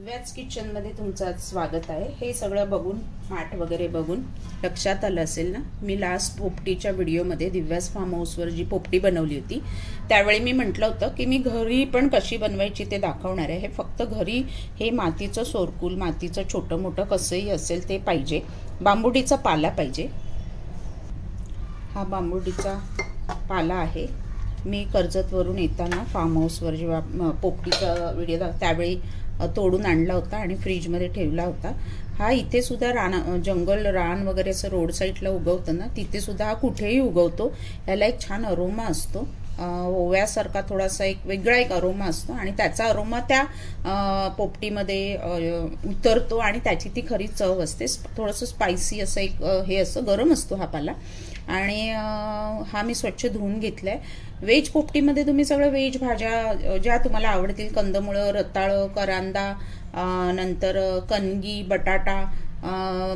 दिव्याच किचनमध्ये तुमचं स्वागत आहे। हे सगळं बघून माठ वगैरे बघून लक्षात आलं असेल ना, मी लास्ट पोपटीच्या व्हिडिओमध्ये दिव्यास फार्म हाऊसवर जी पोपटी बनवली होती त्यावेळी मी म्हटलं होतं की मी घरी पण कशी बनवायची ते दाखवणार आहे। हे फक्त घरी हे मातीचं सोरकूल, मातीचं छोटं मोठं कसंही असेल ते पाहिजे। बांबुडीचा पाला पाहिजे। हा बांबुडीचा पाला आहे। मी कर्जतवरून येताना फार्म हाऊसवर जेव्हा पोपटीचा व्हिडिओ त्यावेळी तोडून आणला होता आणि फ्रीजमध्ये ठेवला होता। हा इथे सुद्धा रान, जंगल रान वगैरे असं रोड साईडला उगवतं ना, तिथे सुद्धा हा कुठेही उगवतो। याला एक छान अरोमा असतो, ओव्यासारखा थोडासा एक वेगळा एक अरोमा असतो आणि त्याचा अरोमा त्या पोपटीमध्ये उतरतो आणि त्याची ती खरी चव असते। थोडंसं स्पायसी असं एक हे असं गरम असतो हा पाला। आणि हा मी स्वच्छ धुवून घेतलाय। व्हेज पोपटीमध्ये तुम्ही सगळं व्हेज भाज्या ज्या तुम्हाला आवडतील, कंदमुळं, रताळं, करांदा, नंतर कणगी, बटाटा,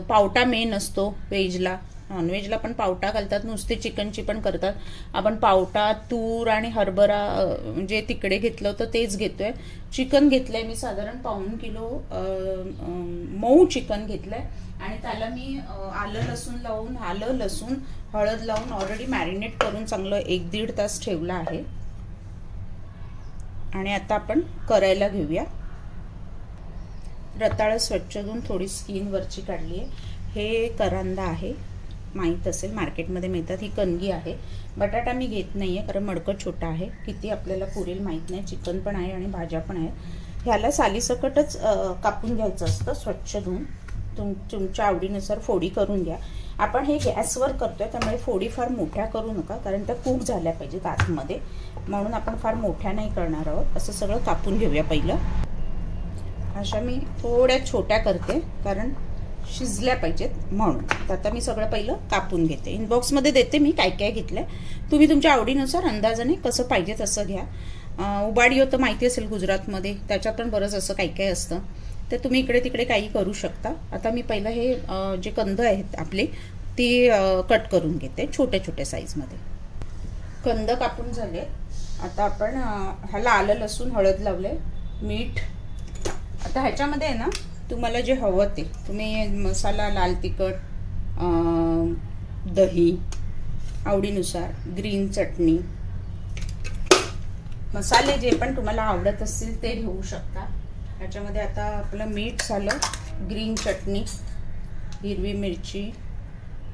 पावटा मेन असतो व्हेजला। नॉनव्हेजला पण पावटा घालतात, नुसते चिकनची पण करतात। आपण पावटा, तूर आणि हरभरा जे तिकडे घेतलं होतं तेच घेतोय। चिकन घेतलंय मी साधारण 1.5 किलो मऊ चिकन घेतलंय आणि त्याला मी आलं लसूण हळद लावून ऑलरेडी मॅरिनेट करून चांगलं 1-1.5 तास ठेवलं आहे। आणि आता आपण करायला घेऊया। रताळं स्वच्छ धुवून थोडी स्किन वरची काढली आहे। हे करांदा आहे, माहीत असेल मार्केटमध्ये मिळतात। ही कणगी आहे। बटाटा मी घेत नाहीये कारण मडकं छोटा आहे, किती आपल्याला पुरेल माहीत नाही। चिकन पण आहे आणि भाज्या पण आहेत। ह्याला सालीसकटच कापून घ्यायचं असतं स्वच्छ धुवून। तुमच्या आवडीनुसार फोडी करून घ्या। आपण हे गॅसवर करतोय त्यामुळे फोडी फार मोठ्या करू नका, कारण त्या कुक झाल्या पाहिजेत आतमध्ये, म्हणून आपण फार मोठ्या नाही करणार आहोत। असं सगळं कापून घेऊया पहिलं। अशा मी थोड्या छोट्या करते कारण शिजल्या पाहिजेत म्हणून। तर आता मी सगळं पहिलं कापून घेते। इनबॉक्समध्ये देते मी काय काय घेतलंय, तुम्ही तुमच्या आवडीनुसार अंदाजाने कसं पाहिजे तसं घ्या। उबाडियो तर माहिती असेल गुजरातमध्ये, त्याच्यात पण बरंच असं काय काय असतं, तर तुम्ही इकडे तिकडे काही करू शकता। आता मी पहिलं हे जे कंद आहेत आपले ती कट करून घेते छोट्या छोट्या साईजमध्ये। कंद कापून झाले। आता आपण ह्याला आलं लसूण हळद लावले, मीठ। आता ह्याच्यामध्ये आहे ना, तुम्हाला जे हवं ते तुम्ही मसाला, लाल तिखट, दही आवडीनुसार, ग्रीन चटणी, मसाले जे पण तुम्हाला आवडत असतील ते घेऊ शकता। ह्याच्यामध्ये आता आपलं मीठ झालं, ग्रीन चटणी, हिरवी मिरची,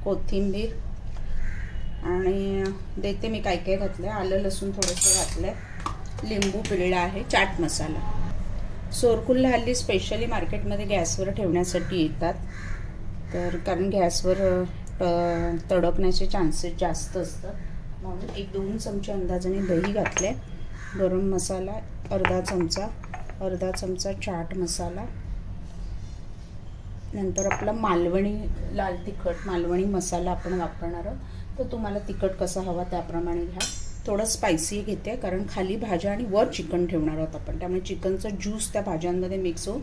कोथिंबीर आणि देते मी काय काय घातलंय। आलं लसूण थोडंसं घातलंय, लिंबू पिळला आहे, चाट मसाला। सोरकुल्ला हल्ली स्पेशली मार्केटमध्ये गॅसवर ठेवण्यासाठी येतात, तर कारण गॅसवर तडकण्याचे चान्सेस जास्त असतात, म्हणून 1-2 चमचे अंदाजाने दही घातले। गरम मसाला अर्धा चमचा चाट मसाला, नंतर आपला मालवणी लाल तिखट, मालवणी मसाला आपण वापरणार आहोत, तर तुम्हाला तिखट कसा हवा त्याप्रमाणे घ्या। थोडं स्पायसी घेते कारण खाली भाज्या आणि वर चिकन ठेवणार आहोत आपण, त्यामुळे चिकनचा ज्यूस त्या भाज्यांमध्ये मिक्स होऊन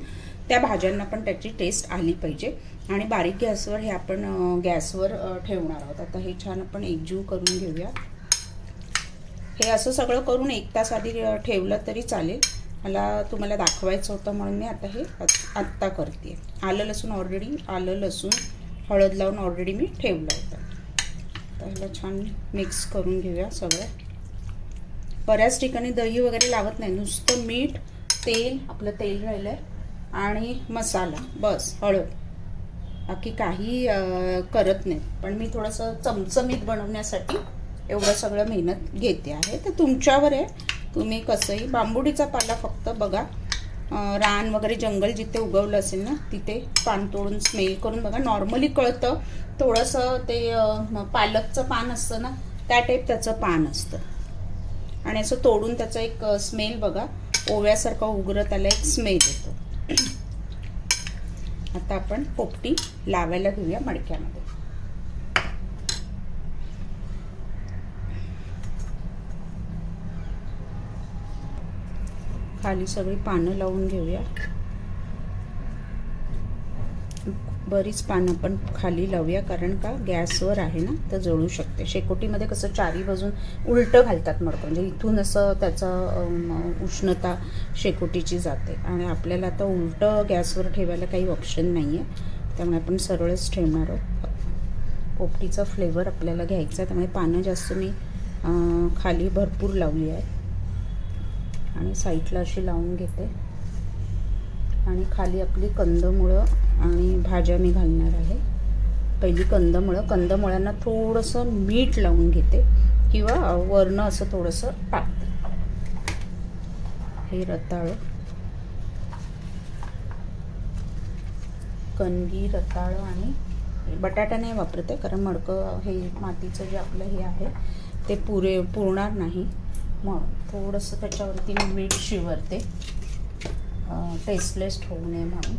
त्या भाज्यांना पण त्याची टेस्ट आली पाहिजे। आणि बारीक गॅसवर हे आपण गॅसवर ठेवणार आहोत। आता हे छान आपण एकजीव करून घेऊया। हे असं सगळं करून 1 तास आधी ठेवलं तरी चालेल, मला तुम्हाला दाखवायचं होतं म्हणून मी आता हे आत्ता करते। आलं लसूण ऑलरेडी हळद लावून ऑलरेडी मी ठेवलं होतं। तर ह्याला छान मिक्स करून घेऊया सगळं। बऱ्याच ठिकाणी दही वगैरे लावत नाही, नुसतं मीठ, तेल, आपलं तेल राहिलंय आणि मसाला, बस हळद, बाकी काही करत नाही। पण मी थोडंसं चमचमीत बनवण्यासाठी एवढं सगळं मेहनत घेते आहे। तर तुमच्यावर आहे, तुम्ही कसंही। बांबुडीचा पाला फक्त बघा, रान वगैरे जंगल जिथे उगवलं असेल ना तिथे पान तोडून स्मेल करून बघा, नॉर्मली कळतं। थोडंसं ते पालकचं पान असतं ना त्या टाईप त्याचं पान असतं, आणि असं तोडून त्याचा एक स्मेल बघा, ओव्यासारखा उग्र त्याला एक स्मेल येतो। आता आपण पोपटी लावायला घेऊया मडक्यामध्ये। खाली सगळी पानं लावून घेऊया। बरीच पानं आपण खाली लावूया, कारण का गॅसवर आहे ना तर जळू शकते. शेकोटीमध्ये कसं चारी बाजून उलटं घालतात मडकं, म्हणजे इथून असं त्याचा उष्णता शेकोटीची जाते आणि आपल्याला आता उलटं गॅसवर ठेवायला काही ऑप्शन नाही आहे, त्यामुळे आपण सरळच ठेवणार आहोत. पोपटीचा फ्लेवर आपल्याला घ्यायचा, त्यामुळे पानं जास्त मी खाली भरपूर लावली आहे आणि साईडला अशी लावून घेते. आणि खाली आपली कंदमुळं आणि भाज्या मी घालणार आहे. पहिली कंदमुळ्यांना थोडंसं मीठ लावून घेते किंवा वरनं असं थोडंसं टाकते. हे रताळं, कणगी, रताळं आणि बटाटा नाही वापरते, कारण मडकं हे मातीचं जे आपलं हे आहे ते पुरणार नाही. मग थोडंसं त्याच्यावरती मी मीठ शिवरते, टेस्टलेस होऊ नये म्हणून.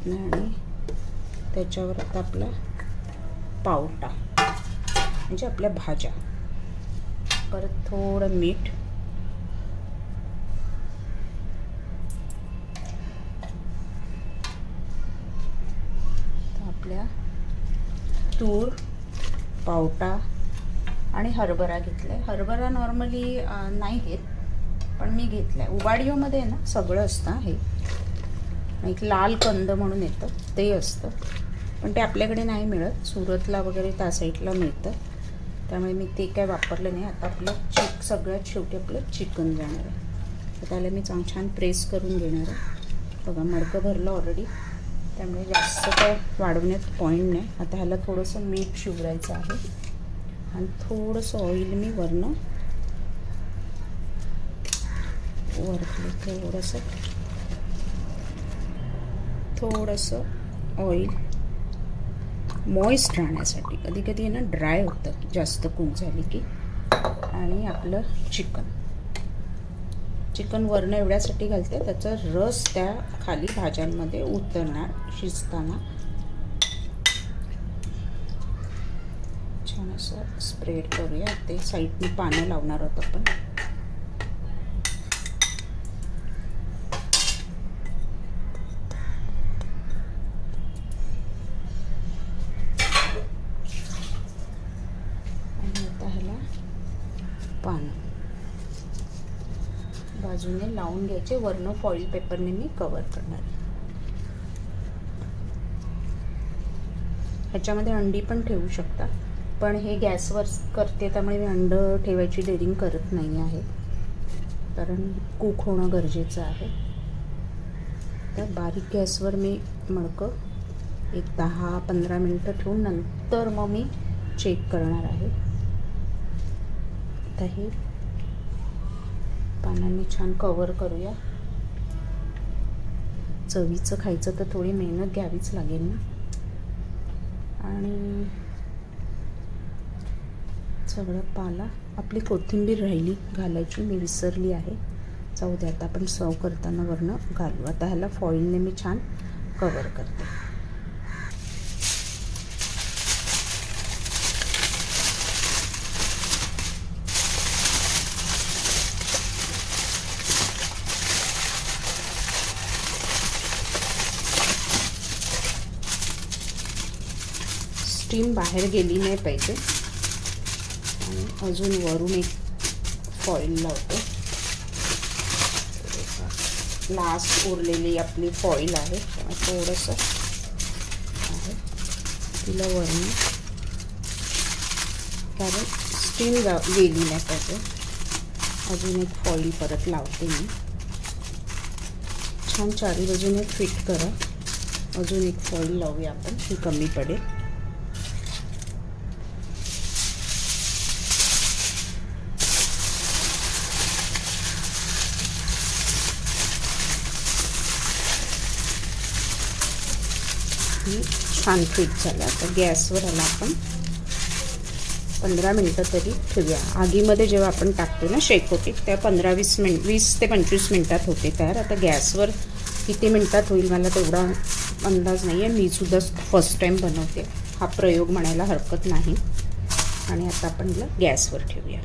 आणि त्याच्यावर आता आपला पावटा म्हणजे आपल्या भाज्या, परत थोडं मीठ, आपल्या तूर, पावटा आणि हरभरा घेतलाय. हरभरा नॉर्मली नाही घेत, पण मी घेतलाय. उबाडियोमध्ये ना सगळं असतं. हे एक लाल कंद म्हणून येतं ते असतं, पण ते आपल्याकडे नाही मिळत. सुरतला वगैरे त्या साईडला मिळतं, त्यामुळे मी ते काय वापरलं नाही. आता आपलं सगळ्यात शेवटी आपलं चिकन जाणार आहे, तर त्याला मी छान प्रेस करून घेणार आहे. बघा मडकं भरलं ऑलरेडी, त्यामुळे जास्त काय वाढवण्यात पॉईंट नाही. आता ह्याला थोडंसं मीठ शिवरायचं आहे आणि थोडंसं ऑइल मी वरनं थोडंसं ऑइल मॉइस्ट राहण्यासाठी. कधी कधी ना ड्राय होतं जास्त कुक झाली की. आणि आपलं चिकन वरनं एवढ्यासाठी घालते, त्याचा रस त्या खाली भाज्यांमध्ये उतरणार शिजताना. छान असं स्प्रेड करूया. ते साईडने पानं लावणार आहोत आपण. पानं बाजूने लावून घ्यायचे, वरनं फॉईल पेपरने मी कव्हर करणार. ह्याच्यामध्ये अंडी पण ठेवू शकता, पण हे गॅसवर करते त्यामुळे मी अंड ठेवायची डेअरिंग करत नाही आहे, कारण कुक होणं गरजेचं आहे. तर बारीक गॅसवर मी मडकं एक 10-15 मिनटं ठेवून नंतर मग मी चेक करणार आहे. आता हे पानांनी छान कव्हर करूया. चवीचं खायचं तर थोडी मेहनत घ्यावीच लागेल ना. आणि सगळं पाला, आपली कोथिंबीर राहिली घालायची, मी विसरली आहे. जाऊ द्या, आता आपण सर्व करताना वरनं घालू. आता ह्याला फॉईलने मी छान कव्हर करते. स्टीम बाहेर गेली नाही पाहिजे. आणि अजून वरून एक फॉईल लावते. लास्ट उरलेली आपली फॉईल आहे, थोडंसं आहे तिला वरून, कारण स्टीम गेली नाही पाहिजे. अजून एक फॉईल परत लावते मी. छान चारी बाजूने फिट करा. अजून एक फॉईल लावूया आपण, ही कमी पडेल. छान फिट झाला. आता गॅसवर आला आपण 15 मिनटं तरी ठेवूया. आगीमध्ये जेव्हा आपण टाकतो ना शेकोटीत, त्या 20 ते 25 मिनटात होते तयार. आता गॅसवर किती मिनटात होईल मला तेवढा अंदाज नाही आहे. मी सुद्धा फर्स्ट टाईम बनवते, हा प्रयोग म्हणायला हरकत नाही. आणि आता आपण हिला गॅसवर ठेवूया.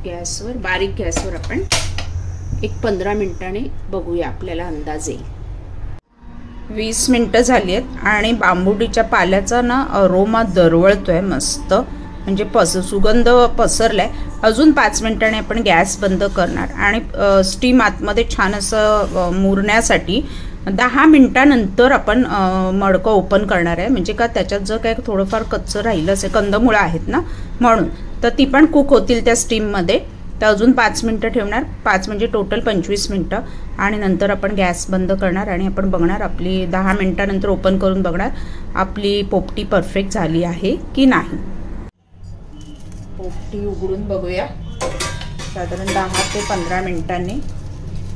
गॅसवर, बारीक गॅसवर आपण एक 15 मिनिटांनी बघूया, आपल्याला अंदाज येईल. 20 मिनिटं झाली आहेत आणि बांबुडीच्या पाल्याचा ना अरोमा दरवळतोय मस्त, म्हणजे सुगंध पसरलाय. अजून 5 मिनिटांनी आपण गॅस बंद करणार आणि स्टीम आतमध्ये छान असं मुरण्यासाठी 10 मिनिटानंतर आपण मडकं ओपन करणार आहे. म्हणजे का त्याच्यात जर काय थोडंफार कच्चं राहिलं असेल, कंदमुळं आहेत ना म्हणून, तर ती पण कुक होतील त्या स्टीममध्ये. तर अजून 5 मिनिटं ठेवणार, 5 म्हणजे टोटल 25 मिनिटं, आणि नंतर आपण गॅस बंद करणार आणि आपण बघणार, आपली 10 मिनिटानंतर ओपन करून बघणार आपली पोपटी परफेक्ट झाली आहे की नाही. पोपटी उघडून बघूया. साधारण 10 ते 15 मिनिटांनी,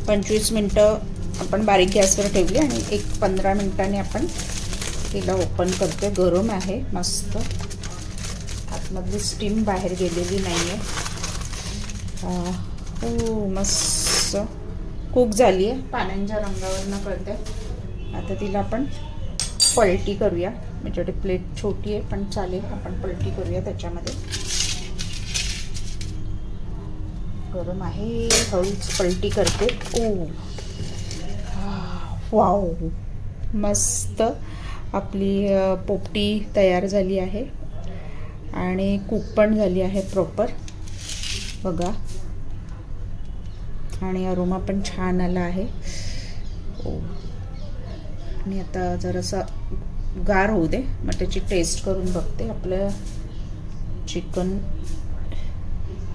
25 मिनिटं आपण बारीक गॅसवर ठेवली आणि 15 मिनिटांनी आपण तिला ओपन करते. गरम आहे मस्त, आतमधली स्टीम बाहेर गेलेली नाही आहे. मस्त कुक झाली आहे, पाण्याच्या रंगावरनं कळते. आता तिला आपण पलटी करूया. म्हणजे प्लेट छोटी आहे पण चालेल, आपण पलटी करूया त्याच्यामध्ये. गरम आहे, हळूच पलटी करते. वाव, मस्त आपली पोपटी तयार झाली आहे आणि कुक पण झाली आहे प्रॉपर, बघा. आणि अरोमा पण छान आला आहे. आणि आता जरासं गार होऊ दे, मग त्याची टेस्ट करून बघते. आपलं चिकन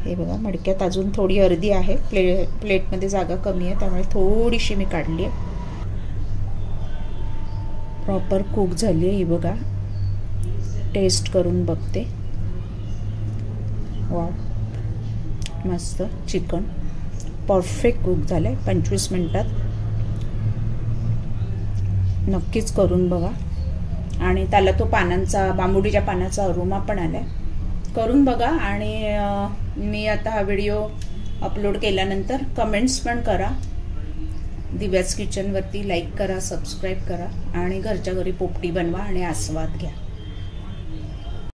हे बघा, मडक्यात अजून थोडी अर्धी आहे, प्लेटमध्ये जागा कमी आहे त्यामुळे थोडीशी मी काढली आहे. प्रॉपर कुक झाली आहे ही बघा, टेस्ट करून बघते. वाव, मस्त चिकन परफेक्ट कुक झालं आहे 25 मिनिटात. नक्कीच करून बघा. आणि त्याला तो पानांचा, बांबुडीच्या पानाचा अरोमा पण आला आहे. करून बघा. आणि मी आता हा व्हिडिओ अपलोड केल्यानंतर कमेंट्स पण करा. दिव्याज किचनवरती लाईक करा, सबस्क्राईब करा आणि घरच्या घरी पोपटी बनवा आणि आस्वाद घ्या.